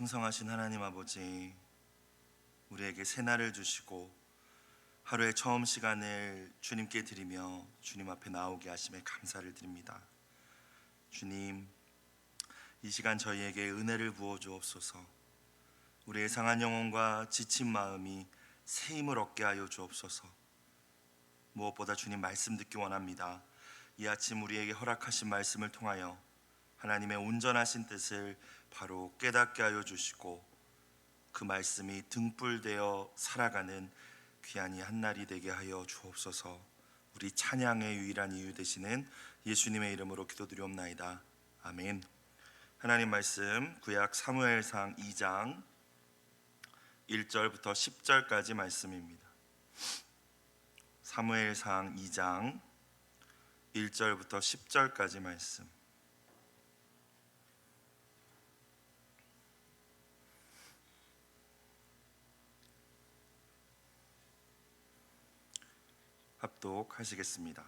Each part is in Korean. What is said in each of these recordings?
풍성하신 하나님 아버지, 우리에게 새날을 주시고 하루의 처음 시간을 주님께 드리며 주님 앞에 나오게 하심에 감사를 드립니다. 주님, 이 시간 저희에게 은혜를 부어 주옵소서. 우리의 상한 영혼과 지친 마음이 새 힘을 얻게 하여 주옵소서. 무엇보다 주님 말씀 듣기 원합니다. 이 아침 우리에게 허락하신 말씀을 통하여 하나님의 온전하신 뜻을 바로 깨닫게 하여 주시고 그 말씀이 등불되어 살아가는 귀한 이 한날이 되게 하여 주옵소서. 우리 찬양의 유일한 이유 되시는 예수님의 이름으로 기도드리옵나이다. 아멘. 하나님 말씀 구약 사무엘상 2장 1절부터 10절까지 말씀입니다. 사무엘상 2장 1절부터 10절까지 말씀. 합독하시겠습니다.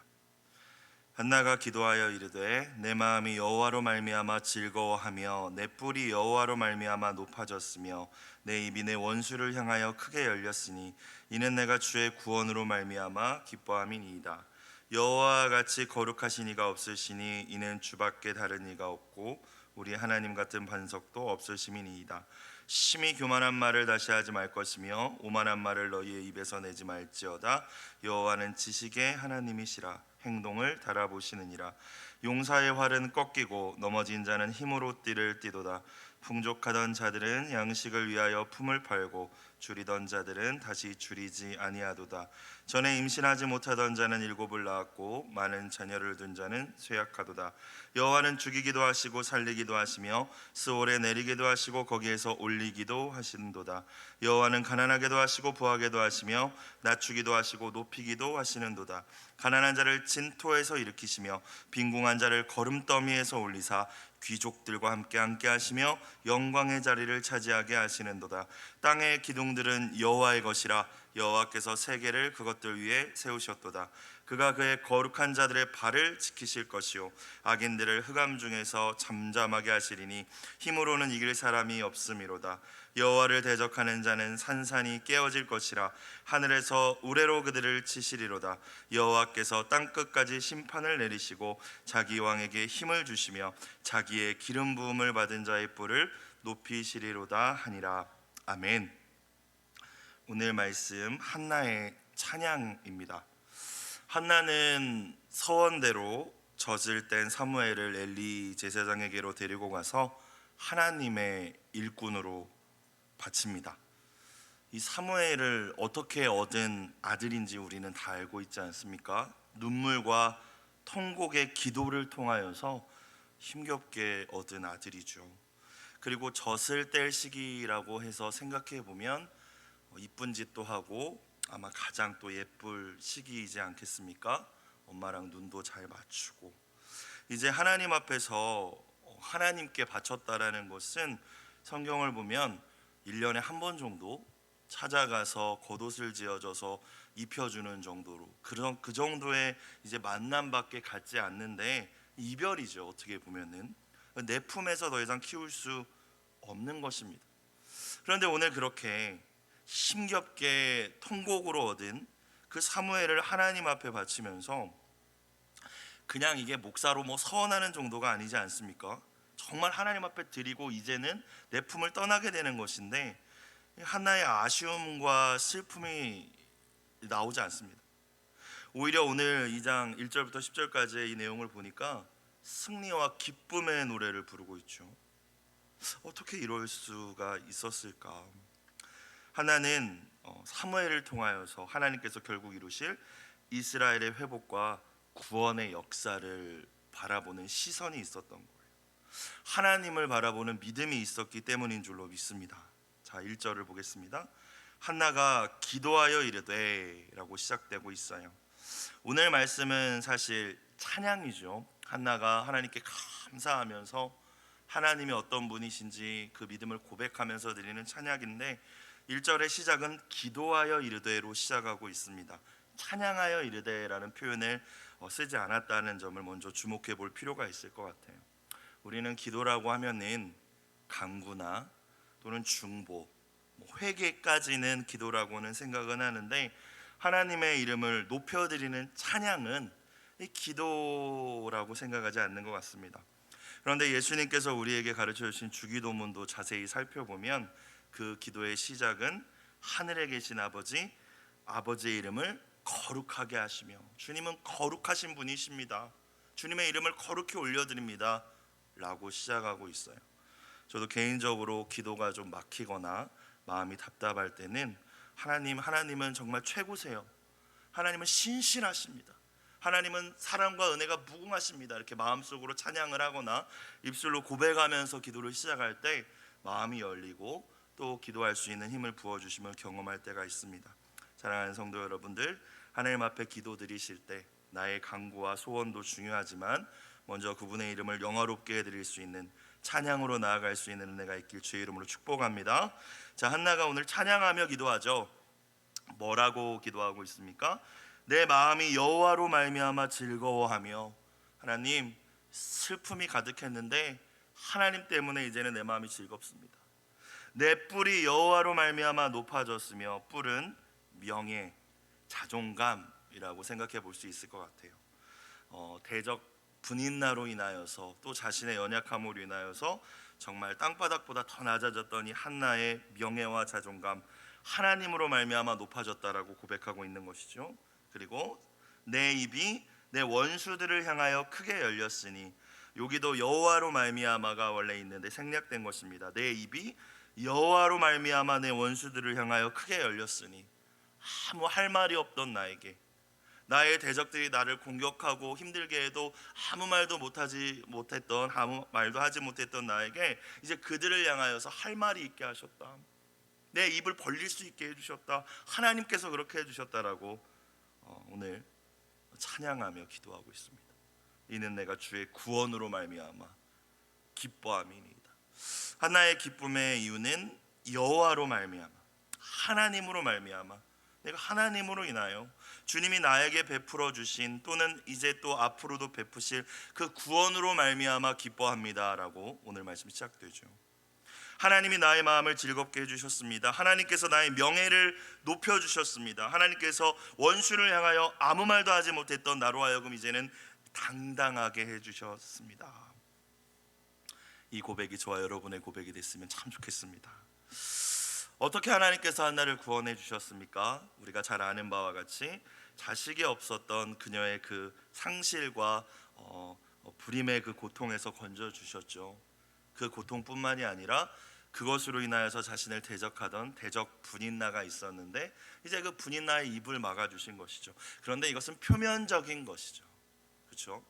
한나가 기도하여 이르되 내 마음이 여호와로 말미암아 즐거워하며 내 뿔이 여호와로 말미암아 높아졌으며 내 입이 내 원수를 향하여 크게 열렸으니 이는 내가 주의 구원으로 말미암아 기뻐함이니이다. 여호와와 같이 거룩하신 이가 없으시니 이는 주밖에 다른 이가 없고 우리 하나님 같은 반석도 없으심이니이다. 심히 교만한 말을 다시 하지 말 것이며 오만한 말을 너희의 입에서 내지 말지어다. 여호와는 지식의 하나님이시라. 행동을 달아보시느니라. 용사의 활은 꺾이고 넘어진 자는 힘으로 띠를 띠도다. 풍족하던 자들은 양식을 위하여 품을 팔고 줄이던 자들은 다시 줄이지 아니하도다. 전에 임신하지 못하던 자는 일곱을 낳았고 많은 자녀를 둔 자는 쇠약하도다. 여호와는 죽이기도 하시고 살리기도 하시며 스올에 내리기도 하시고 거기에서 올리기도 하시는도다. 여호와는 가난하게도 하시고 부하게도 하시며 낮추기도 하시고 높이기도 하시는도다. 가난한 자를 진토에서 일으키시며 빈궁한 자를 거름더미에서 올리사 귀족들과 함께 하시며 영광의 자리를 차지하게 하시는도다. 땅의 기둥들은 여호와의 것이라. 여호와께서 세계를 그것들 위에 세우셨도다. 그가 그의 거룩한 자들의 발을 지키실 것이요 악인들을 흑암 중에서 잠잠하게 하시리니 힘으로는 이길 사람이 없음이로다. 여호와를 대적하는 자는 산산이 깨어질 것이라. 하늘에서 우레로 그들을 치시리로다. 여호와께서 땅끝까지 심판을 내리시고 자기 왕에게 힘을 주시며 자기의 기름 부음을 받은 자의 뿔을 높이시리로다 하니라. 아멘. 오늘 말씀 한나의 찬양입니다. 한나는 서원대로 젖을 뗀 사무엘을 엘리 제사장에게로 데리고 가서 하나님의 일꾼으로 바칩니다. 이 사무엘을 어떻게 얻은 아들인지 우리는 다 알고 있지 않습니까? 눈물과 통곡의 기도를 통하여서 힘겹게 얻은 아들이죠. 그리고 젖을 뗄 시기라고 해서 생각해 보면 이쁜 짓도 하고 아마 가장 또 예쁠 시기이지 않겠습니까? 엄마랑 눈도 잘 맞추고 이제 하나님 앞에서 하나님께 바쳤다라는 것은 성경을 보면 1년에 한 번 정도 찾아가서 겉옷을 지어줘서 입혀주는 정도로 그 정도의 이제 만남밖에 갖지 않는데 이별이죠. 어떻게 보면은 내 품에서 더 이상 키울 수 없는 것입니다. 그런데 오늘 그렇게 힘겹게 통곡으로 얻은 그 사무엘을 하나님 앞에 바치면서 그냥 이게 목사로 서원하는 정도가 아니지 않습니까? 정말 하나님 앞에 드리고 이제는 내 품을 떠나게 되는 것인데 한나의 아쉬움과 슬픔이 나오지 않습니다. 오히려 오늘 2장 1절부터 10절까지의 이 내용을 보니까 승리와 기쁨의 노래를 부르고 있죠. 어떻게 이럴 수가 있었을까? 하나는 사무엘을 통하여서 하나님께서 결국 이루실 이스라엘의 회복과 구원의 역사를 바라보는 시선이 있었던 거예요. 하나님을 바라보는 믿음이 있었기 때문인 줄로 믿습니다. 자, 1절을 보겠습니다. 한나가 기도하여 이르되 라고 시작되고 있어요. 오늘 말씀은 사실 찬양이죠. 한나가 하나님께 감사하면서 하나님이 어떤 분이신지 그 믿음을 고백하면서 드리는 찬양인데 1절의 시작은 기도하여 이르되로 시작하고 있습니다. 찬양하여 이르되라는 표현을 쓰지 않았다는 점을 먼저 주목해 볼 필요가 있을 것 같아요. 우리는 기도라고 하면은 간구나 또는 중보, 회개까지는 기도라고는 생각은 하는데, 하나님의 이름을 높여드리는 찬양은 이 기도라고 생각하지 않는 것 같습니다. 그런데 예수님께서 우리에게 가르쳐 주신 주기도문도 자세히 살펴보면 그 기도의 시작은 하늘에 계신 아버지의 이름을 거룩하게 하시며, 주님은 거룩하신 분이십니다, 주님의 이름을 거룩히 올려드립니다 라고 시작하고 있어요. 저도 개인적으로 기도가 좀 막히거나 마음이 답답할 때는 하나님은 정말 최고세요, 하나님은 신실하십니다, 하나님은 사랑과 은혜가 무궁하십니다, 이렇게 마음속으로 찬양을 하거나 입술로 고백하면서 기도를 시작할 때 마음이 열리고 또 기도할 수 있는 힘을 부어주심을 경험할 때가 있습니다. 사랑하는 성도 여러분들, 하나님 앞에 기도 드리실 때 나의 간구와 소원도 중요하지만 먼저 그분의 이름을 영화롭게 해드릴 수 있는 찬양으로 나아갈 수 있는 은혜가 있길 주의 이름으로 축복합니다. 자, 한나가 오늘 찬양하며 기도하죠. 뭐라고 기도하고 있습니까? 내 마음이 여호와로 말미암아 즐거워하며, 하나님, 슬픔이 가득했는데 하나님 때문에 이제는 내 마음이 즐겁습니다. 내 뿔이 여호와로 말미암아 높아졌으며, 뿔은 명예, 자존감이라고 생각해 볼 수 있을 것 같아요. 대적 분인나로 인하여서 또 자신의 연약함으로 인하여서 정말 땅바닥보다 더 낮아졌던 이 한나의 명예와 자존감, 하나님으로 말미암아 높아졌다라고 고백하고 있는 것이죠. 그리고 내 입이 내 원수들을 향하여 크게 열렸으니, 여기도 여호와로 말미암아가 원래 있는데 생략된 것입니다. 내 입이 여호와로 말미암아 내 원수들을 향하여 크게 열렸으니, 아무 할 말이 없던 나에게, 나의 대적들이 나를 공격하고 힘들게 해도 아무 말도 하지 못했던 나에게 이제 그들을 향하여서 할 말이 있게 하셨다, 내 입을 벌릴 수 있게 해주셨다, 하나님께서 그렇게 해주셨다라고 오늘 찬양하며 기도하고 있습니다. 이는 내가 주의 구원으로 말미암아 기뻐함이니이다. 한나의 기쁨의 이유는 여호와로 말미암아, 하나님으로 말미암아, 내가 하나님으로 인하여 주님이 나에게 베풀어 주신, 또는 이제 또 앞으로도 베푸실 그 구원으로 말미암아 기뻐합니다라고 오늘 말씀이 시작되죠. 하나님이 나의 마음을 즐겁게 해주셨습니다. 하나님께서 나의 명예를 높여주셨습니다. 하나님께서 원수를 향하여 아무 말도 하지 못했던 나로 하여금 이제는 당당하게 해주셨습니다. 이 고백이 저와 여러분의 고백이 됐으면 참 좋겠습니다. 어떻게 하나님께서 한나를 구원해 주셨습니까? 우리가 잘 아는 바와 같이 자식이 없었던 그녀의 그 상실과 불임의 그 고통에서 건져 주셨죠. 그 고통뿐만이 아니라 그것으로 인하여서 자신을 대적하던 대적 분인나가 있었는데 이제 그 분인나의 입을 막아주신 것이죠. 그런데 이것은 표면적인 것이죠. 그렇죠?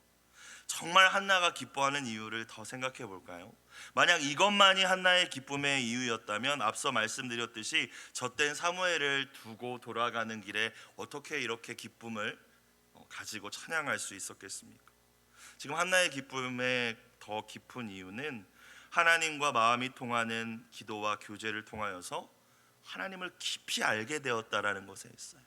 정말 한나가 기뻐하는 이유를 더 생각해 볼까요? 만약 이것만이 한나의 기쁨의 이유였다면 앞서 말씀드렸듯이 젖된 사무엘을 두고 돌아가는 길에 어떻게 이렇게 기쁨을 가지고 찬양할 수 있었겠습니까? 지금 한나의 기쁨의 더 깊은 이유는 하나님과 마음이 통하는 기도와 교제를 통하여서 하나님을 깊이 알게 되었다라는 것에 있어요.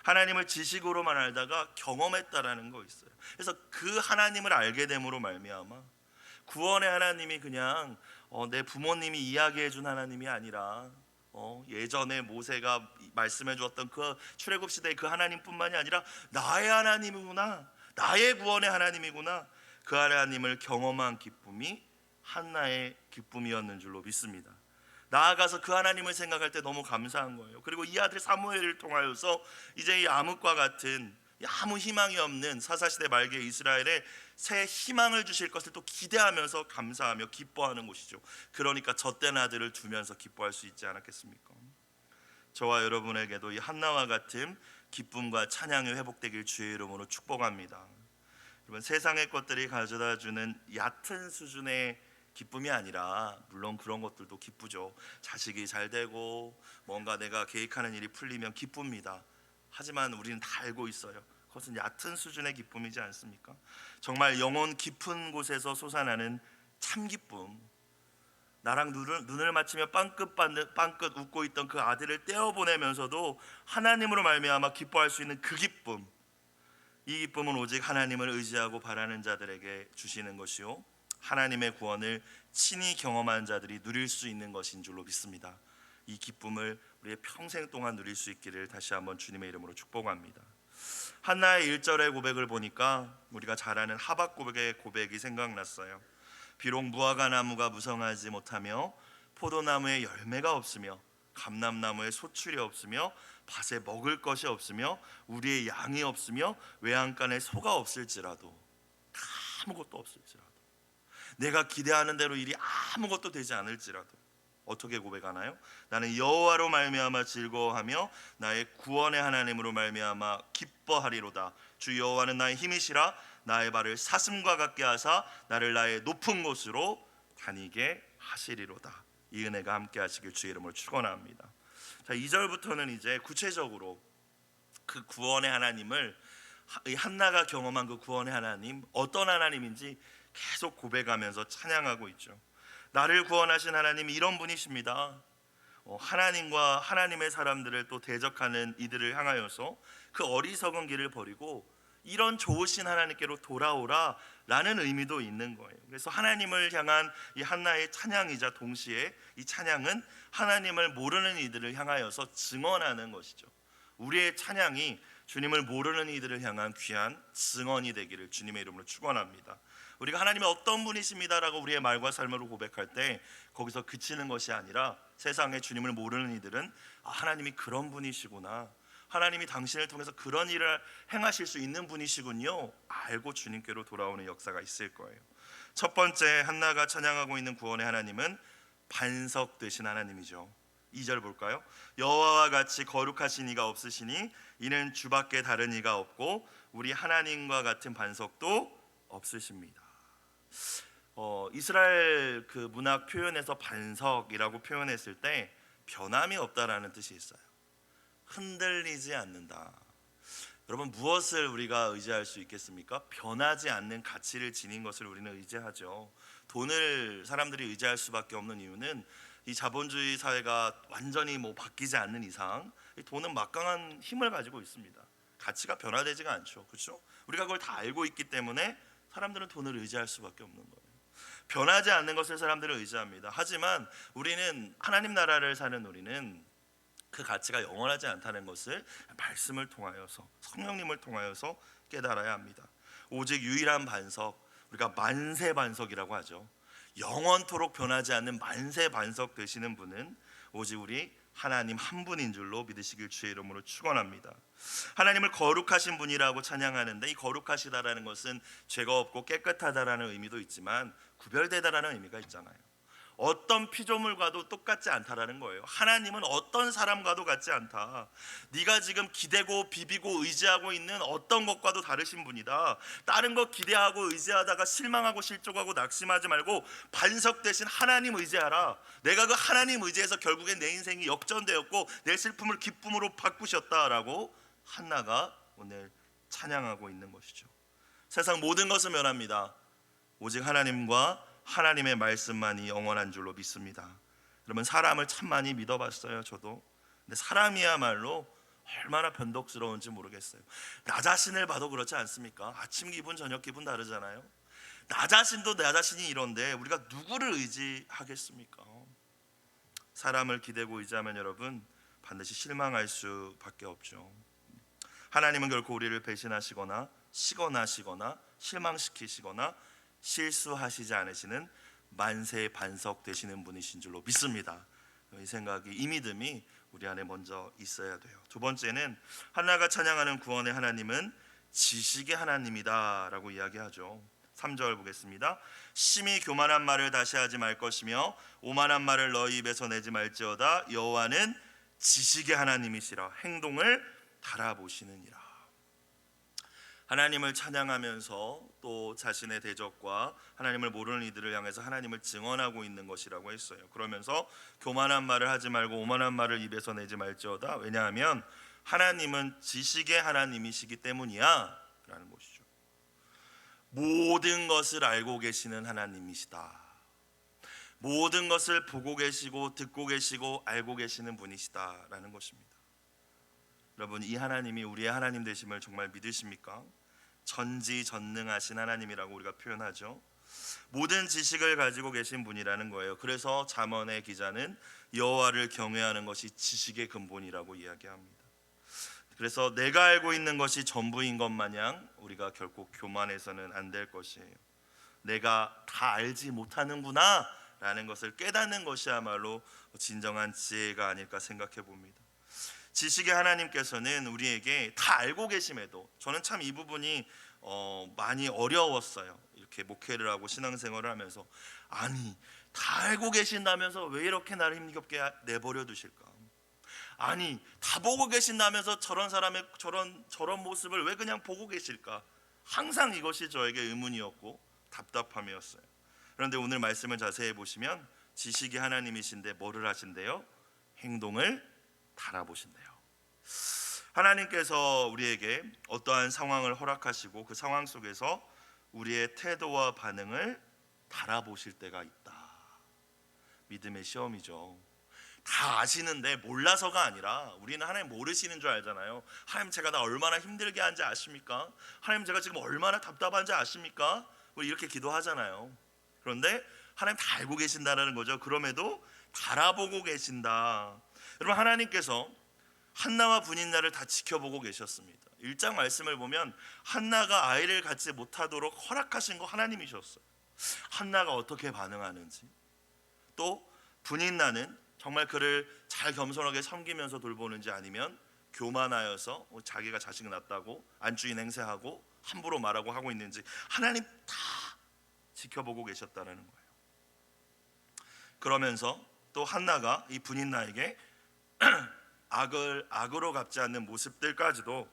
하나님을 지식으로만 알다가 경험했다라는 거 있어요. 그래서 그 하나님을 알게 됨으로 말미암아 구원의 하나님이 그냥 내 부모님이 이야기해 준 하나님이 아니라 예전에 모세가 말씀해 주었던 그 출애굽 시대의 그 하나님뿐만이 아니라 나의 하나님이구나, 나의 구원의 하나님이구나, 그 하나님을 경험한 기쁨이 한나의 기쁨이었는 줄로 믿습니다. 나아가서 그 하나님을 생각할 때 너무 감사한 거예요. 그리고 이 아들 사무엘을 통하여서 이제 이 암흑과 같은 아무 희망이 없는 사사시대 말기의 이스라엘에 새 희망을 주실 것을 또 기대하면서 감사하며 기뻐하는 곳이죠. 그러니까 젖된 아들을 두면서 기뻐할 수 있지 않았겠습니까? 저와 여러분에게도 이 한나와 같은 기쁨과 찬양이 회복되길 주의 이름으로 축복합니다. 여러분, 세상의 것들이 가져다주는 얕은 수준의 기쁨이 아니라, 물론 그런 것들도 기쁘죠. 자식이 잘 되고 뭔가 내가 계획하는 일이 풀리면 기쁩니다. 하지만 우리는 다 알고 있어요. 그것은 얕은 수준의 기쁨이지 않습니까? 정말 영혼 깊은 곳에서 솟아나는 참 기쁨, 나랑 눈을 맞추며 빵긋 웃고 있던 그 아들을 떼어보내면서도 하나님으로 말미암아 기뻐할 수 있는 그 기쁨, 이 기쁨은 오직 하나님을 의지하고 바라는 자들에게 주시는 것이요, 하나님의 구원을 친히 경험한 자들이 누릴 수 있는 것인 줄로 믿습니다. 이 기쁨을 우리의 평생 동안 누릴 수 있기를 다시 한번 주님의 이름으로 축복합니다. 한나의 1절의 고백을 보니까 우리가 잘 아는 하박국의 고백이 생각났어요. 비록 무화과 나무가 무성하지 못하며 포도나무에 열매가 없으며 감람나무에 소출이 없으며 밭에 먹을 것이 없으며 우리의 양이 없으며 외양간에 소가 없을지라도, 아무것도 없을지라도, 내가 기대하는 대로 일이 아무것도 되지 않을지라도 어떻게 고백하나요? 나는 여호와로 말미암아 즐거워하며 나의 구원의 하나님으로 말미암아 기뻐하리로다. 주 여호와는 나의 힘이시라. 나의 발을 사슴과 같게 하사 나를 나의 높은 곳으로 다니게 하시리로다. 이 은혜가 함께 하시길 주의 이름으로 축원합니다. 자, 2절부터는 이제 구체적으로 그 구원의 하나님을, 한나가 경험한 그 구원의 하나님, 어떤 하나님인지 계속 고백하면서 찬양하고 있죠. 나를 구원하신 하나님이 이런 분이십니다. 하나님과 하나님의 사람들을 또 대적하는 이들을 향하여서 그 어리석은 길을 버리고 이런 좋으신 하나님께로 돌아오라 라는 의미도 있는 거예요. 그래서 하나님을 향한 이 한나의 찬양이자 동시에 이 찬양은 하나님을 모르는 이들을 향하여서 증언하는 것이죠. 우리의 찬양이 주님을 모르는 이들을 향한 귀한 증언이 되기를 주님의 이름으로 축원합니다. 우리가 하나님이 어떤 분이십니다라고 우리의 말과 삶으로 고백할 때 거기서 그치는 것이 아니라 세상에 주님을 모르는 이들은 하나님이 그런 분이시구나, 하나님이 당신을 통해서 그런 일을 행하실 수 있는 분이시군요 알고 주님께로 돌아오는 역사가 있을 거예요. 첫 번째, 한나가 찬양하고 있는 구원의 하나님은 반석 되신 하나님이죠. 2절 볼까요? 여호와와 같이 거룩하신 이가 없으시니 이는 주밖에 다른 이가 없고 우리 하나님과 같은 반석도 없으십니다. 이스라엘 그 문학 표현에서 반석이라고 표현했을 때 변함이 없다라는 뜻이 있어요. 흔들리지 않는다. 여러분, 무엇을 우리가 의지할 수 있겠습니까? 변하지 않는 가치를 지닌 것을 우리는 의지하죠. 돈을 사람들이 의지할 수밖에 없는 이유는 이 자본주의 사회가 완전히 바뀌지 않는 이상 이 돈은 막강한 힘을 가지고 있습니다. 가치가 변화되지가 않죠. 그렇죠? 우리가 그걸 다 알고 있기 때문에 사람들은 돈을 의지할 수밖에 없는 거예요. 변하지 않는 것을 사람들은 의지합니다. 하지만 우리는, 하나님 나라를 사는 우리는 그 가치가 영원하지 않다는 것을 말씀을 통하여서, 성령님을 통하여서 깨달아야 합니다. 오직 유일한 반석, 우리가 만세 반석이라고 하죠. 영원토록 변하지 않는 만세 반석 되시는 분은 오직 우리 하나님 한 분인 줄로 믿으시길 주의 이름으로 축원합니다. 하나님을 거룩하신 분이라고 찬양하는데, 이 거룩하시다라는 것은 죄가 없고 깨끗하다라는 의미도 있지만 구별되다라는 의미가 있잖아요. 어떤 피조물과도 똑같지 않다라는 거예요. 하나님은 어떤 사람과도 같지 않다. 네가 지금 기대고 비비고 의지하고 있는 어떤 것과도 다르신 분이다. 다른 것 기대하고 의지하다가 실망하고 실족하고 낙심하지 말고 반석 대신 하나님 의지하라. 내가 그 하나님 의지해서 결국엔 내 인생이 역전되었고 내 슬픔을 기쁨으로 바꾸셨다라고 한나가 오늘 찬양하고 있는 것이죠. 세상 모든 것은 변합니다. 오직 하나님과 하나님의 말씀만이 영원한 줄로 믿습니다. 여러분, 사람을 참 많이 믿어봤어요. 저도. 근데 사람이야말로 얼마나 변덕스러운지 모르겠어요. 나 자신을 봐도 그렇지 않습니까? 아침 기분 저녁 기분 다르잖아요. 나 자신도 나 자신이 이런데 우리가 누구를 의지하겠습니까? 사람을 기대고 의지하면 여러분 반드시 실망할 수밖에 없죠. 하나님은 결코 우리를 배신하시거나 시건하시거나 실망시키시거나 실수하시지 않으시는 만세의 반석 되시는 분이신 줄로 믿습니다. 이 생각이, 이 믿음이 우리 안에 먼저 있어야 돼요. 두 번째는 한나가 찬양하는 구원의 하나님은 지식의 하나님이다 라고 이야기하죠. 3절 보겠습니다. 심히 교만한 말을 다시 하지 말 것이며 오만한 말을 너희 입에서 내지 말지어다. 여호와는 지식의 하나님이시라. 행동을 달아보시느니라. 하나님을 찬양하면서 또 자신의 대적과 하나님을 모르는 이들을 향해서 하나님을 증언하고 있는 것이라고 했어요. 그러면서 교만한 말을 하지 말고 오만한 말을 입에서 내지 말지어다. 왜냐하면 하나님은 지식의 하나님이시기 때문이야 라는 것이죠. 모든 것을 알고 계시는 하나님이시다. 모든 것을 보고 계시고 듣고 계시고 알고 계시는 분이시다라는 것입니다. 여러분, 이 하나님이 우리의 하나님 되심을 정말 믿으십니까? 전지전능하신 하나님이라고 우리가 표현하죠. 모든 지식을 가지고 계신 분이라는 거예요. 그래서 잠언의 기자는 여호와를 경외하는 것이 지식의 근본이라고 이야기합니다. 그래서 내가 알고 있는 것이 전부인 것 마냥 우리가 결코 교만해서는 안 될 것이에요. 내가 다 알지 못하는구나 라는 것을 깨닫는 것이야말로 진정한 지혜가 아닐까 생각해 봅니다. 지식의 하나님께서는 우리에게 다 알고 계심에도, 저는 참 이 부분이 많이 어려웠어요. 이렇게 목회를 하고 신앙생활을 하면서, 아니 다 알고 계신다면서 왜 이렇게 나를 힘겹게 내버려 두실까? 아니 다 보고 계신다면서 저런 사람의 저런 모습을 왜 그냥 보고 계실까? 항상 이것이 저에게 의문이었고 답답함이었어요. 그런데 오늘 말씀을 자세히 보시면 지식이 하나님이신데 뭐를 하신대요? 행동을 달아보신대요. 하나님께서 우리에게 어떠한 상황을 허락하시고 그 상황 속에서 우리의 태도와 반응을 달아보실 때가 있다. 믿음의 시험이죠. 다 아시는데 몰라서가 아니라, 우리는 하나님 모르시는 줄 알잖아요. 하나님 제가 나 얼마나 힘들게 한지 아십니까? 하나님 제가 지금 얼마나 답답한지 아십니까? 우리 이렇게 기도하잖아요. 그런데 하나님 다 알고 계신다는 거죠. 그럼에도 달아보고 계신다. 여러분, 하나님께서 한나와 분인나를 다 지켜보고 계셨습니다. 1장 말씀을 보면 한나가 아이를 갖지 못하도록 허락하신 거 하나님이셨어요. 한나가 어떻게 반응하는지, 또 분인나는 정말 그를 잘 겸손하게 섬기면서 돌보는지, 아니면 교만하여서 자기가 자식 낳았다고 안주인 행세하고 함부로 말하고 하고 있는지 하나님 다 지켜보고 계셨다는 거예요. 그러면서 또 한나가 이 분인나에게 악으로 갚지 않는 모습들까지도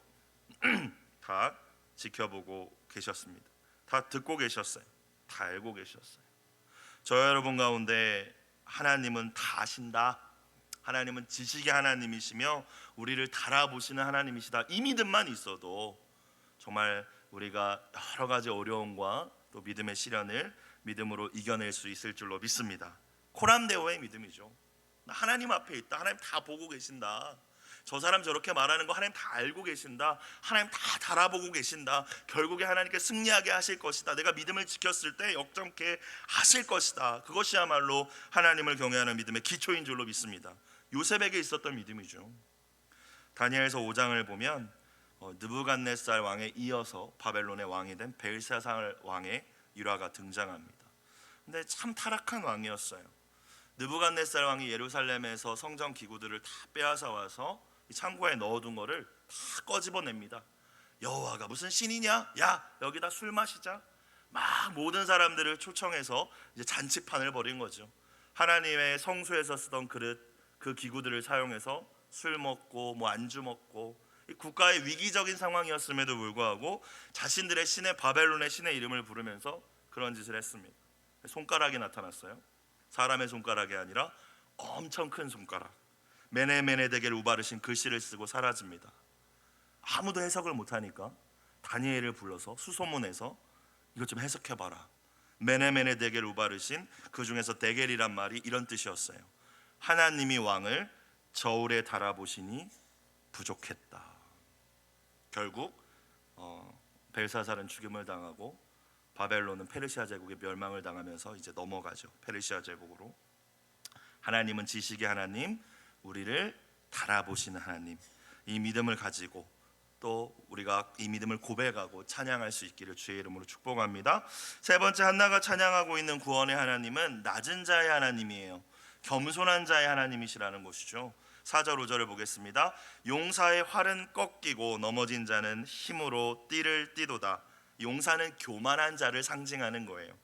다 지켜보고 계셨습니다. 다 듣고 계셨어요. 다 알고 계셨어요. 저 여러분 가운데 하나님은 다 아신다, 하나님은 지식의 하나님이시며 우리를 달아보시는 하나님이시다, 이 믿음만 있어도 정말 우리가 여러 가지 어려움과 또 믿음의 시련을 믿음으로 이겨낼 수 있을 줄로 믿습니다. 코람데오의 믿음이죠. 하나님 앞에 있다, 하나님 다 보고 계신다, 저 사람 저렇게 말하는 거 하나님 다 알고 계신다, 하나님 다 달아보고 계신다, 결국에 하나님께 승리하게 하실 것이다, 내가 믿음을 지켰을 때 역정케 하실 것이다. 그것이야말로 하나님을 경외하는 믿음의 기초인 줄로 믿습니다. 요셉에게 있었던 믿음이죠. 다니엘서 5장을 보면 느부갓네살 왕에 이어서 바벨론의 왕이 된 벨사살 왕의 일화가 등장합니다. 근데 참 타락한 왕이었어요. 느부갓네살 왕이 예루살렘에서 성전 기구들을 다 빼앗아 와서 이 창고에 넣어둔 거를 다 꺼집어냅니다. 여호와가 무슨 신이냐? 야, 여기다 술 마시자. 막 모든 사람들을 초청해서 이제 잔치판을 벌인 거죠. 하나님의 성소에서 쓰던 그릇, 그 기구들을 사용해서 술 먹고 뭐 안주 먹고, 이 국가의 위기적인 상황이었음에도 불구하고 자신들의 신의, 바벨론의 신의 이름을 부르면서 그런 짓을 했습니다. 손가락이 나타났어요. 사람의 손가락이 아니라 엄청 큰 손가락, 메네메네덱을 우바르신 글씨를 쓰고 사라집니다. 아무도 해석을 못하니까 다니엘을 불러서 수소문해서 이것 좀 해석해봐라. 메네메네덱을 우바르신, 그 중에서 데겔이란 말이 이런 뜻이었어요. 하나님이 왕을 저울에 달아보시니 부족했다. 결국 벨사살은 죽임을 당하고 바벨론은 페르시아 제국의 멸망을 당하면서 이제 넘어가죠. 페르시아 제국으로. 하나님은 지식의 하나님, 우리를 달아보시는 하나님, 이 믿음을 가지고 또 우리가 이 믿음을 고백하고 찬양할 수 있기를 주의 이름으로 축복합니다. 세 번째, 한나가 찬양하고 있는 구원의 하나님은 낮은 자의 하나님이에요. 겸손한 자의 하나님이시라는 것이죠. 4절 5절을 보겠습니다. 용사의 활은 꺾이고 넘어진 자는 힘으로 띠를 띠도다. 용사는 교만한 자를 상징하는 거예요.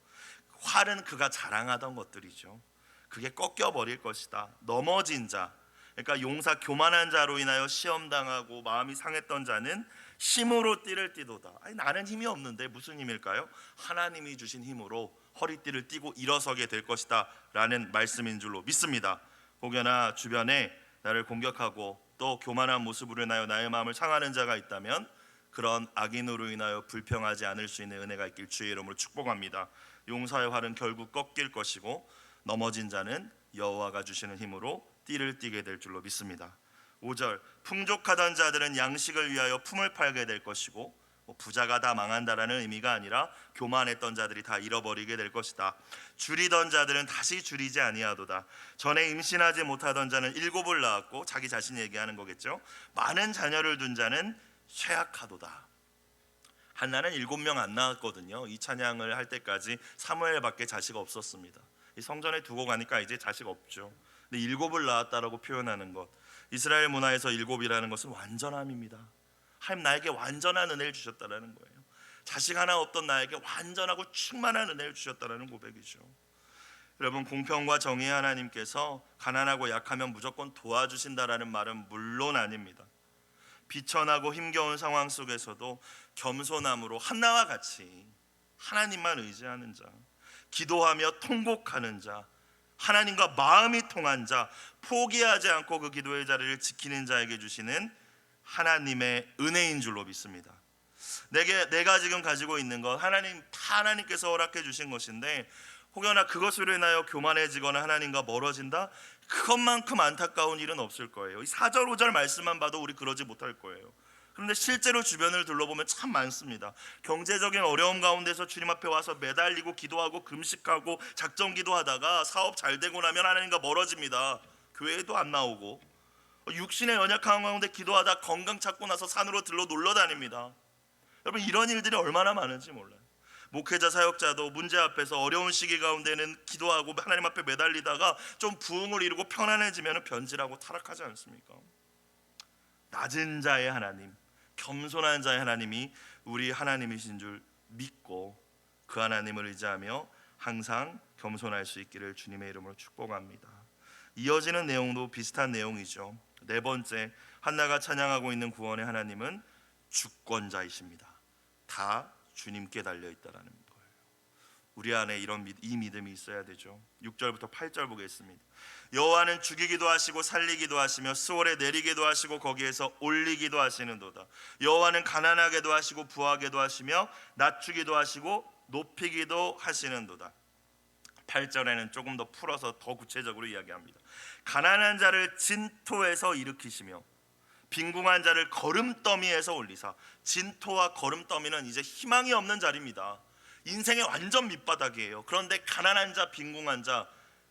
활은 그가 자랑하던 것들이죠. 그게 꺾여버릴 것이다. 넘어진 자, 그러니까 용사, 교만한 자로 인하여 시험당하고 마음이 상했던 자는 힘으로 띠를 띠도다. 아니, 나는 힘이 없는데 무슨 힘일까요? 하나님이 주신 힘으로 허리띠를 띠고 일어서게 될 것이다 라는 말씀인 줄로 믿습니다. 혹여나 주변에 나를 공격하고 또 교만한 모습으로 인하여 나의 마음을 상하는 자가 있다면 그런 악인으로 인하여 불평하지 않을 수 있는 은혜가 있길 주의 이름으로 축복합니다. 용사의 활은 결국 꺾일 것이고 넘어진 자는 여호와가 주시는 힘으로 띠를 띠게 될 줄로 믿습니다. 5절, 풍족하던 자들은 양식을 위하여 품을 팔게 될 것이고 부자가 다 망한다라는 의미가 아니라 교만했던 자들이 다 잃어버리게 될 것이다. 줄이던 자들은 다시 줄이지 아니하도다. 전에 임신하지 못하던 자는 7을 낳았고, 자기 자신이 얘기하는 거겠죠. 많은 자녀를 둔 자는 쇠약하도다. 한나는 7명 안 낳았거든요. 이 찬양을 할 때까지 사무엘밖에 자식 없었습니다. 이 성전에 두고 가니까 이제 자식 없죠. 근데 7을 낳았다라고 표현하는 것, 이스라엘 문화에서 7이라는 것은 완전함입니다. 하나님 나에게 완전한 은혜를 주셨다라는 거예요. 자식 하나 없던 나에게 완전하고 충만한 은혜를 주셨다라는 고백이죠. 여러분, 공평과 정의의 하나님께서 가난하고 약하면 무조건 도와주신다라는 말은 물론 아닙니다. 비천하고 힘겨운 상황 속에서도 겸손함으로 한나와 같이 하나님만 의지하는 자, 기도하며 통곡하는 자, 하나님과 마음이 통한 자, 포기하지 않고 그 기도의 자리를 지키는 자에게 주시는 하나님의 은혜인 줄로 믿습니다. 내가 지금 가지고 있는 것 다 하나님께서 허락해 주신 것인데, 혹여나 그것으로 인하여 교만해지거나 하나님과 멀어진다, 그것만큼 안타까운 일은 없을 거예요. 이 4절 5절 말씀만 봐도 우리 그러지 못할 거예요. 그런데 실제로 주변을 둘러보면 참 많습니다. 경제적인 어려움 가운데서 주님 앞에 와서 매달리고 기도하고 금식하고 작정 기도하다가 사업 잘 되고 나면 하나님과 멀어집니다. 교회에도 안 나오고, 육신의 연약한 가운데 기도하다 건강 찾고 나서 산으로 들러 놀러 다닙니다. 여러분, 이런 일들이 얼마나 많은지 몰라요. 목회자 사역자도 문제 앞에서 어려운 시기 가운데는 기도하고 하나님 앞에 매달리다가 좀 부흥을 이루고 편안해지면 변질하고 타락하지 않습니까? 낮은 자의 하나님, 겸손한 자의 하나님이 우리 하나님이신 줄 믿고 그 하나님을 의지하며 항상 겸손할 수 있기를 주님의 이름으로 축복합니다. 이어지는 내용도 비슷한 내용이죠. 네 번째, 한나가 찬양하고 있는 구원의 하나님은 주권자이십니다. 다 주님께 달려 있다라는 거예요. 우리 안에 이 믿음이 있어야 되죠. 6절부터 8절 보겠습니다. 여호와는 죽이기도 하시고 살리기도 하시며 수월에 내리기도 하시고 거기에서 올리기도 하시는도다. 여호와는 가난하게도 하시고 부하게도 하시며 낮추기도 하시고 높이기도 하시는도다. 8절에는 조금 더 풀어서 더 구체적으로 이야기합니다. 가난한 자를 진토에서 일으키시며 빈궁한 자를 거름더미에서 올리사. 진토와 거름더미는 이제 희망이 없는 자리입니다. 인생의 완전 밑바닥이에요. 그런데 가난한 자, 빈궁한 자,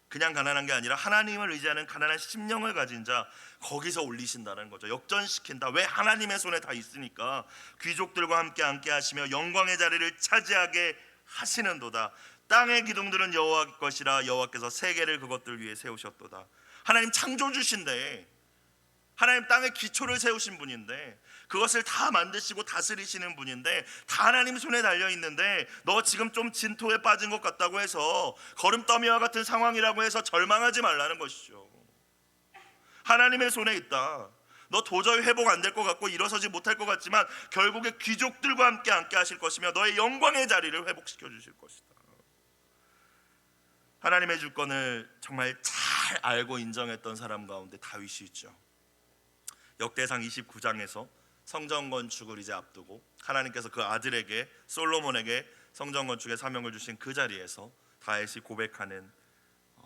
그냥 가난한 게 아니라 하나님을 의지하는 가난한 심령을 가진 자, 거기서 올리신다는 거죠. 역전시킨다. 왜? 하나님의 손에 다 있으니까. 귀족들과 함께 앉게 하시며 영광의 자리를 차지하게 하시는도다. 땅의 기둥들은 여호와 것이라. 여호와께서 세계를 그것들 위에 세우셨도다. 하나님 창조주신데, 하나님 땅의 기초를 세우신 분인데, 그것을 다 만드시고 다스리시는 분인데, 다 하나님 손에 달려있는데, 너 지금 좀 진토에 빠진 것 같다고 해서, 거름더미와 같은 상황이라고 해서 절망하지 말라는 것이죠. 하나님의 손에 있다. 너 도저히 회복 안 될 것 같고 일어서지 못할 것 같지만 결국에 귀족들과 함께 앉게 하실 것이며 너의 영광의 자리를 회복시켜 주실 것이다. 하나님의 주권을 정말 잘 알고 인정했던 사람 가운데 다윗이 있죠. 역대상 29장에서 성전 건축을 이제 앞두고 하나님께서 그 아들에게, 솔로몬에게 성전 건축의 사명을 주신 그 자리에서 다윗이 고백하는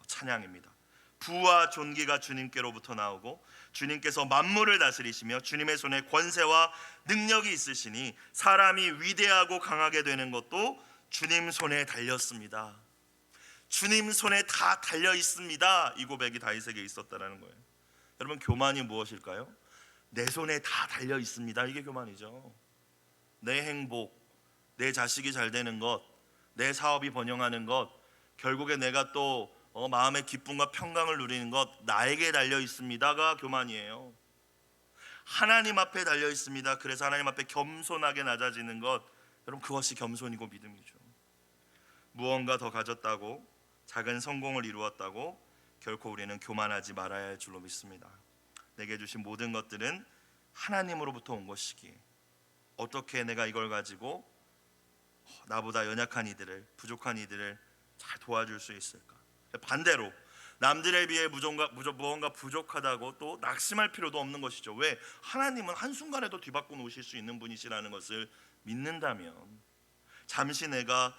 찬양입니다. 부와 존귀가 주님께로부터 나오고 주님께서 만물을 다스리시며 주님의 손에 권세와 능력이 있으시니 사람이 위대하고 강하게 되는 것도 주님 손에 달렸습니다. 주님 손에 다 달려 있습니다. 이 고백이 다윗에게 있었다는 거예요. 여러분, 교만이 무엇일까요? 내 손에 다 달려 있습니다. 이게 교만이죠. 내 행복, 내 자식이 잘 되는 것, 내 사업이 번영하는 것, 결국에 내가 또 마음의 기쁨과 평강을 누리는 것, 나에게 달려 있습니다가 교만이에요. 하나님 앞에 달려 있습니다. 그래서 하나님 앞에 겸손하게 낮아지는 것, 여러분, 그것이 겸손이고 믿음이죠. 무언가 더 가졌다고, 작은 성공을 이루었다고 결코 우리는 교만하지 말아야 할 줄로 믿습니다. 내게 주신 모든 것들은 하나님으로부터 온 것이기에 어떻게 내가 이걸 가지고 나보다 연약한 이들을, 부족한 이들을 잘 도와줄 수 있을까? 반대로 남들에 비해 무언가 부족하다고 또 낙심할 필요도 없는 것이죠. 왜? 하나님은 한순간에도 뒤바꿔 놓으실 수 있는 분이시라는 것을 믿는다면 잠시 내가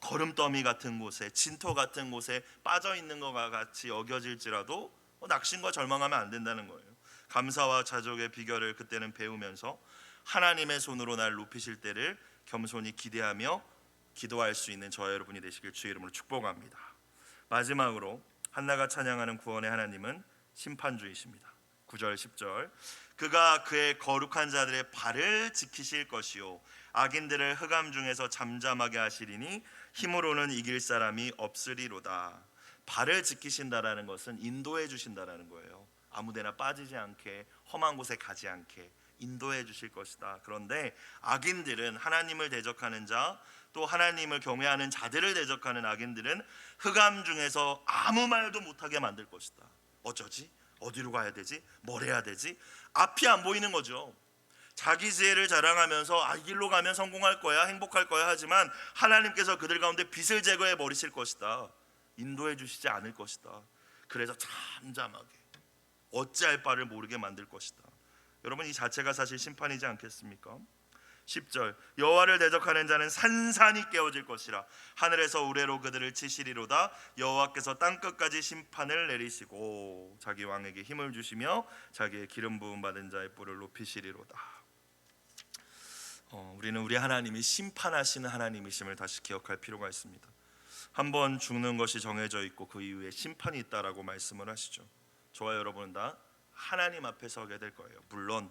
거름더미 같은 곳에, 진토 같은 곳에 빠져 있는 것과 같이 여겨질지라도 낙심과 절망하면 안 된다는 거예요. 감사와 자족의 비결을 그때는 배우면서 하나님의 손으로 날 높이실 때를 겸손히 기대하며 기도할 수 있는 저와 여러분이 되시길 주의 이름으로 축복합니다. 마지막으로 한나가 찬양하는 구원의 하나님은 심판주이십니다. 9절 10절 그가 그의 거룩한 자들의 발을 지키실 것이요 악인들을 흑암 중에서 잠잠하게 하시리니 힘으로는 이길 사람이 없으리로다. 발을 지키신다라는 것은 인도해 주신다라는 거예요. 아무데나 빠지지 않게 험한 곳에 가지 않게 인도해 주실 것이다. 그런데 악인들은 하나님을 대적하는 자, 또 하나님을 경외하는 자들을 대적하는 악인들은 흑암 중에서 아무 말도 못하게 만들 것이다. 어쩌지? 어디로 가야 되지? 뭘 해야 되지? 앞이 안 보이는 거죠. 자기 지혜를 자랑하면서 이 길로 가면 성공할 거야, 행복할 거야 하지만 하나님께서 그들 가운데 빛을 제거해 버리실 것이다. 인도해 주시지 않을 것이다. 그래서 잠잠하게 어찌할 바를 모르게 만들 것이다. 여러분, 이 자체가 사실 심판이지 않겠습니까? 10절 여호와를 대적하는 자는 산산이 깨어질 것이라. 하늘에서 우레로 그들을 치시리로다. 여호와께서 땅끝까지 심판을 내리시고 자기 왕에게 힘을 주시며 자기의 기름 부음 받은 자의 뿔을 높이시리로다. 우리는 우리 하나님이 심판하시는 하나님이심을 다시 기억할 필요가 있습니다. 한번 죽는 것이 정해져 있고 그 이후에 심판이 있다라고 말씀을 하시죠. 저와 여러분은 다 하나님 앞에 서게 될 거예요. 물론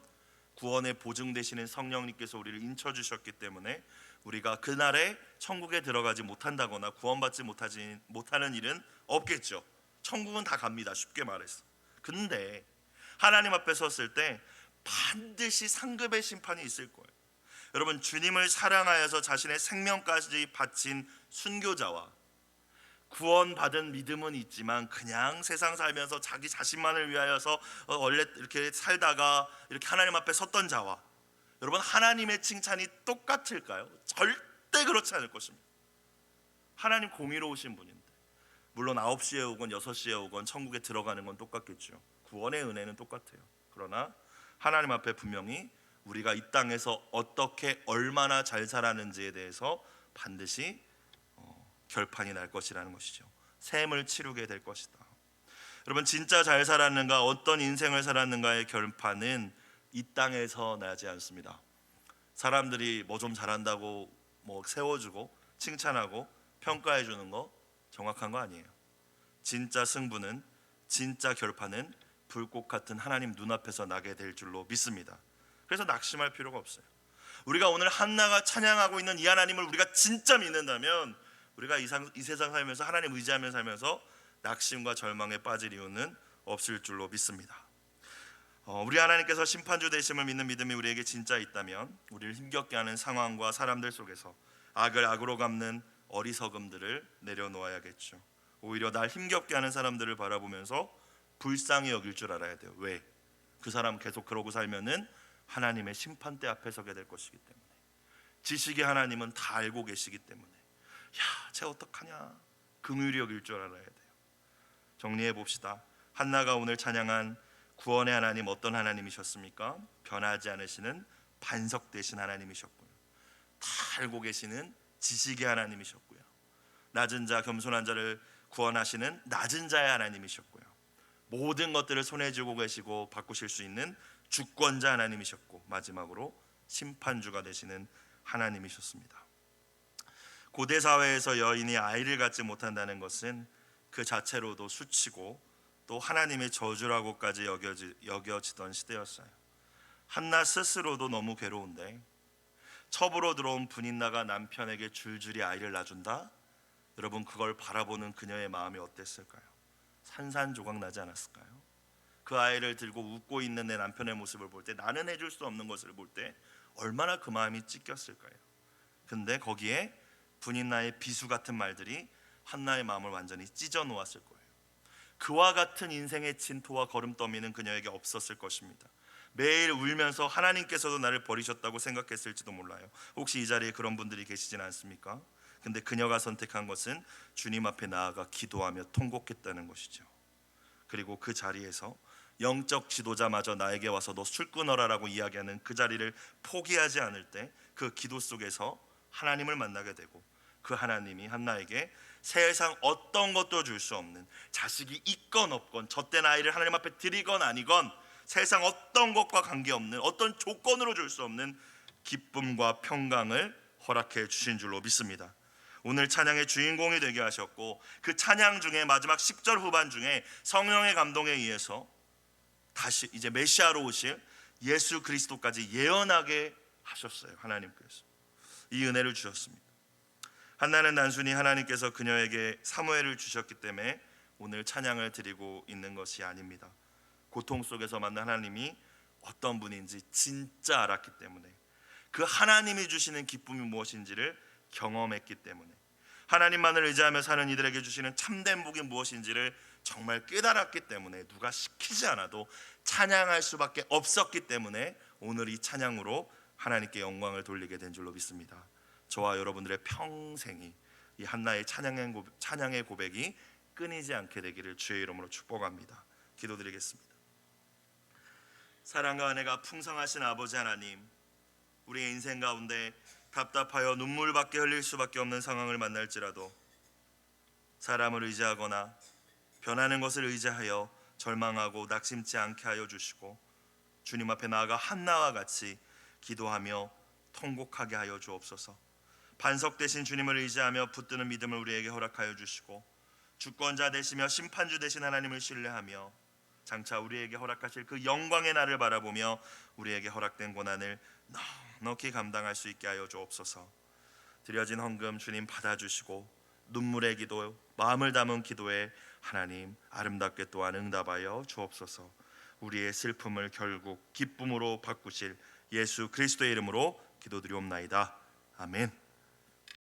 구원의 보증 되시는 성령님께서 우리를 인쳐 주셨기 때문에 우리가 그날에 천국에 들어가지 못한다거나 구원받지 못하는 일은 없겠죠. 천국은 다 갑니다. 쉽게 말해서. 근데 하나님 앞에 섰을 때 반드시 상급의 심판이 있을 거예요. 여러분, 주님을 사랑하여서 자신의 생명까지 바친 순교자와 구원받은 믿음은 있지만 그냥 세상 살면서 자기 자신만을 위하여서 원래 이렇게 살다가 이렇게 하나님 앞에 섰던 자와, 여러분, 하나님의 칭찬이 똑같을까요? 절대 그렇지 않을 것입니다. 하나님 공의로우신 분인데 물론 9시에 오건 6시에 오건 천국에 들어가는 건 똑같겠죠. 구원의 은혜는 똑같아요. 그러나 하나님 앞에 분명히 우리가 이 땅에서 어떻게 얼마나 잘 살았는지에 대해서 반드시 결판이 날 것이라는 것이죠. 셈을 치르게 될 것이다. 여러분, 진짜 잘 살았는가, 어떤 인생을 살았는가의 결판은 이 땅에서 나지 않습니다. 사람들이 뭐 좀 잘한다고 세워주고 칭찬하고 평가해 주는 거 정확한 거 아니에요. 진짜 승부는, 진짜 결판은 불꽃 같은 하나님 눈앞에서 나게 될 줄로 믿습니다. 그래서 낙심할 필요가 없어요. 우리가 오늘 한나가 찬양하고 있는 이 하나님을 우리가 진짜 믿는다면 우리가 이 세상 살면서 하나님 의지하며 살면서 낙심과 절망에 빠질 이유는 없을 줄로 믿습니다. 우리 하나님께서 심판주 되심을 믿는 믿음이 우리에게 진짜 있다면 우리를 힘겹게 하는 상황과 사람들 속에서 악을 악으로 갚는 어리석음들을 내려놓아야겠죠. 오히려 날 힘겹게 하는 사람들을 바라보면서 불쌍히 여길 줄 알아야 돼요. 왜? 그 사람 계속 그러고 살면은 하나님의 심판대 앞에 서게 될 것이기 때문에. 지식의 하나님은 다 알고 계시기 때문에 쟤 어떡하냐, 긍휼히 여길 줄 알아야 돼요. 정리해 봅시다. 한나가 오늘 찬양한 구원의 하나님, 어떤 하나님이셨습니까? 변하지 않으시는 반석 되신 하나님이셨고요. 다 알고 계시는 지식의 하나님이셨고요. 낮은 자, 겸손한 자를 구원하시는 낮은 자의 하나님이셨고요. 모든 것들을 손에 쥐고 계시고 바꾸실 수 있는 주권자 하나님이셨고, 마지막으로 심판주가 되시는 하나님이셨습니다. 고대 사회에서 여인이 아이를 갖지 못한다는 것은 그 자체로도 수치고 또 하나님의 저주라고까지 여겨지던 시대였어요. 한나 스스로도 너무 괴로운데 첩으로 들어온 분인나가 남편에게 줄줄이 아이를 낳아준다? 여러분, 그걸 바라보는 그녀의 마음이 어땠을까요? 산산조각 나지 않았을까요? 그 아이를 들고 웃고 있는 내 남편의 모습을 볼 때, 나는 해줄 수 없는 것을 볼 때 얼마나 그 마음이 찢겼을까요? 근데 거기에 분인나의 비수 같은 말들이 한나의 마음을 완전히 찢어 놓았을 거예요. 그와 같은 인생의 진토와 거름더미는 그녀에게 없었을 것입니다. 매일 울면서 하나님께서도 나를 버리셨다고 생각했을지도 몰라요. 혹시 이 자리에 그런 분들이 계시진 않습니까? 근데 그녀가 선택한 것은 주님 앞에 나아가 기도하며 통곡했다는 것이죠. 그리고 그 자리에서 영적 지도자마저 나에게 와서 너 술 끊어라라고 이야기하는 그 자리를 포기하지 않을 때 그 기도 속에서 하나님을 만나게 되고, 그 하나님이 한나에게 세상 어떤 것도 줄 수 없는, 자식이 있건 없건 젖된 아이를 하나님 앞에 드리건 아니건 세상 어떤 것과 관계없는, 어떤 조건으로 줄 수 없는 기쁨과 평강을 허락해 주신 줄로 믿습니다. 오늘 찬양의 주인공이 되게 하셨고, 그 찬양 중에 마지막 10절 후반 중에 성령의 감동에 의해서 다시 이제 메시아로 오실 예수 그리스도까지 예언하게 하셨어요. 하나님께서 이 은혜를 주셨습니다. 한나는 단순히 하나님께서 그녀에게 사무엘을 주셨기 때문에 오늘 찬양을 드리고 있는 것이 아닙니다. 고통 속에서 만난 하나님이 어떤 분인지 진짜 알았기 때문에, 그 하나님이 주시는 기쁨이 무엇인지를 경험했기 때문에, 하나님만을 의지하며 사는 이들에게 주시는 참된 복이 무엇인지를 정말 깨달았기 때문에, 누가 시키지 않아도 찬양할 수밖에 없었기 때문에 오늘 이 찬양으로 하나님께 영광을 돌리게 된 줄로 믿습니다. 저와 여러분들의 평생이 이 한나의 찬양의 고백이 끊이지 않게 되기를 주의 이름으로 축복합니다. 기도드리겠습니다. 사랑과 은혜가 풍성하신 아버지 하나님, 우리의 인생 가운데 답답하여 눈물밖에 흘릴 수밖에 없는 상황을 만날지라도 사람을 의지하거나 변하는 것을 의지하여 절망하고 낙심치 않게 하여 주시고, 주님 앞에 나아가 한나와 같이 기도하며 통곡하게 하여 주옵소서. 반석 되신 주님을 의지하며 붙드는 믿음을 우리에게 허락하여 주시고, 주권자 되시며 심판주 되신 하나님을 신뢰하며 장차 우리에게 허락하실 그 영광의 날을 바라보며 우리에게 허락된 고난을 넉넉히 감당할 수 있게 하여 주옵소서. 드려진 헌금 주님 받아주시고, 눈물의 기도, 마음을 담은 기도에 하나님 아름답게 또한 응답하여 주옵소서. 우리의 슬픔을 결국 기쁨으로 바꾸실 예수 그리스도의 이름으로 기도드리옵나이다. 아멘.